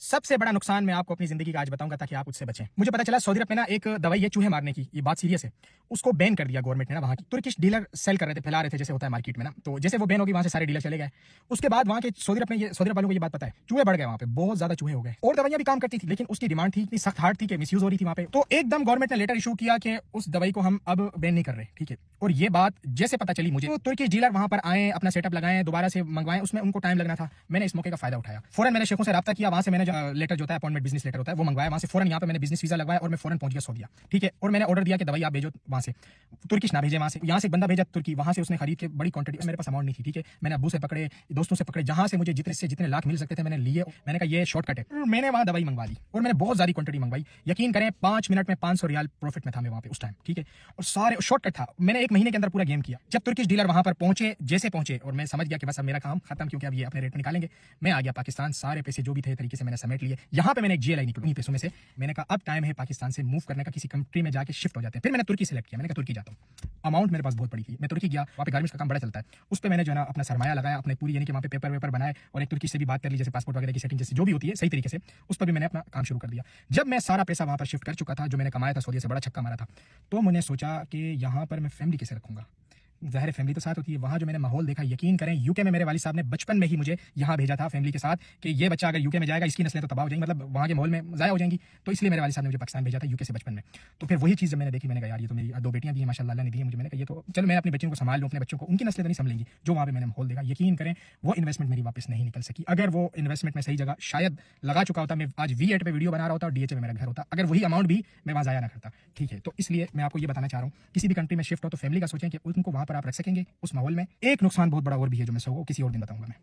सबसे बड़ा नुकसान मैं आपको अपनी जिंदगी का आज बताऊंगा ताकि आप उससे बचें। मुझे पता चला सऊदी अरब में ना एक दवाई है चूहे मारने की, ये बात सीरियस है। उसको बैन कर दिया गवर्नमेंट ने ना, वहाँ की तुर्किश डीलर सेल कर रहे थे, फैला रहे थे जैसे होता है मार्केट में ना। तो जैसे वो बैन होगी वहाँ से सारे डीलर चले गए। उसके बाद वहाँ के सऊदी अरब में सऊदी अरब वालों को ये बात पता है, चूहे बढ़ गए वहाँ पे, बहुत ज्यादा चूहे हो गए। और दवाइयां भी काम करती थी लेकिन उसकी डिमांड थी इतनी सख्त हार्ड थी कि मिसयूज हो रही थी वहाँ पे। तो एकदम गवर्नमेंट ने लेटर इशू किया कि उस दवाई को हम अब बैन नहीं कर रहे, ठीक है। और ये बात जैसे पता चली मुझे, तो तुर्किश डीलर वहां पर आए, अपना सेटअप लगाए, दोबारा से मंगवाएं, उसमें उनको टाइम लगना था। मैंने इस मौके का फायदा उठाया, फौरन मैंने शेखों से राब्ता किया, वहां से मैंने लेटर जो होता है अपॉइंटमेंट बिजनेस लेटर होता है वो मंगवाया, वहां से फौरन यहाँ पे मैंने बिजनेस वीजा लगवाया और मैं फौरन पहुंच गया सऊदीया, ठीक है। और मैंने ऑर्डर दिया कि दवाई आप भेजो वहां से, तुर्किश ना भेजे वहां से, यहाँ से एक बंदा भेजा तुर्की, वहां से उसने खरीद के बड़ी क्वांटिटी, मेरे पास अमाउंट नहीं थी, ठीक है। मैंने अब्बू से पकड़े, दोस्तों से पकड़े, जहां से मुझे जितने लाख मिल सकते थे मैंने लिए। मैंने कहा ये शॉर्टकट है, मैंने वहां दवाई मंगवा ली और मैंने बहुत ज्यादा क्वांटिटी मंगवाई। यकीन करें 5 मिनट में 500 रियाल प्रॉफिट में था मैं वहां पे उस टाइम, ठीक है। और सारे शॉर्टकट था, मैंने 1 महीने के अंदर पूरा गेम किया। जब तुर्किश डीलर वहां पर पहुंचे, जैसे पहुंचे और मैं समझ गया कि बस अब मेरा काम खत्म, क्योंकि अब ये अपने रेट में निकालेंगे, मैं आ गया पाकिस्तान। सारे पैसे जो भी थे तरीके से मैंने समेट लिए। यहाँ पे मैंने एक जीएलआई निकली पैसों में से, मैंने कहा अब टाइम है पाकिस्तान से मूव करने का, किसी कंट्री में जाके शिफ्ट हो जाते हैं। फिर मैंने तुर्की सेलेक्ट किया, मैंने कहा तुर्की जाता हूँ। अमाउंट मेरे पास बहुत बड़ी थी, मैं तुर्की गया, वहाँ पे गारमेंट्स का काम बड़ा चलता है। उस पर मैंने जो है ना अपना सरमाया लगाया, अपने पूरी यानी कि वहाँ पे पेपर वेपर बनाए और एक तुर्की से भी बात कर ली, जैसे पासपोर्ट वगैरह की सेटिंग जैसे जो भी होती है सही तरीके से, उस पर भी मैंने अपना काम शुरू कर दिया। जब मैं सारा पैसा वहाँ पर शिफ्ट कर चुका था, जो मैंने कमाया था सऊदी से, बड़ा छक्का मारा था, तो मैंने सोचा कि यहाँ पर मैं फैमिली कैसे रखूंगा। ज़ाहिर फैमिली तो साथ होती है। वहाँ जो मैंने माहौल देखा, यकीन करें यूके में मेरे वालिद साहब ने बचपन में ही मुझे यहाँ भेजा था फैमिली के साथ कि ये बच्चा अगर यूके में जाएगा इसकी नस्लें तो तबाह हो जाएंगी, मतलब वहाँ के माहौल में ज़ाया हो जाएंगी। तो इसलिए मेरे वालिद साहब ने मुझे पाकिस्तान भेजा था यूके से बचपन में। तो फिर वही चीज़ जब मैंने देखी, मैंने कहा यार ये तो मेरी 2 बेटियाँ भी हैं माशाल्लाह, अल्लाह ने दी है मुझे। मैंने कहा ये तो चलो मैं अपनी बच्चियों को संभाल लूँ, अपने बच्चों को, उनकी नस्लें तो नहीं संभलेंगी। जो वहाँ पे मैंने माहौल देखा, यकीन करें वो इन्वेस्टमेंट मेरी वापस नहीं निकल सकी। अगर वो इन्वेस्टमेंट में सही जगह शायद लगा चुका होता, मैं आज V8 पे वीडियो बना रहा होता और DH में मेरा घर होता, अगर वही अमाउंट भी मैं वहाँ ज़ाया ना करता, ठीक है। तो इसलिए मैं आपको ये बताना चाह रहा हूँ, किसी भी कंट्री में शिफ्ट हो तो फैमिली का सोचें कि उनको वहाँ पर आप रख सकेंगे उस माहौल में। एक नुकसान बहुत बड़ा और भी है जो मैं किसी और दिन बताऊंगा मैं।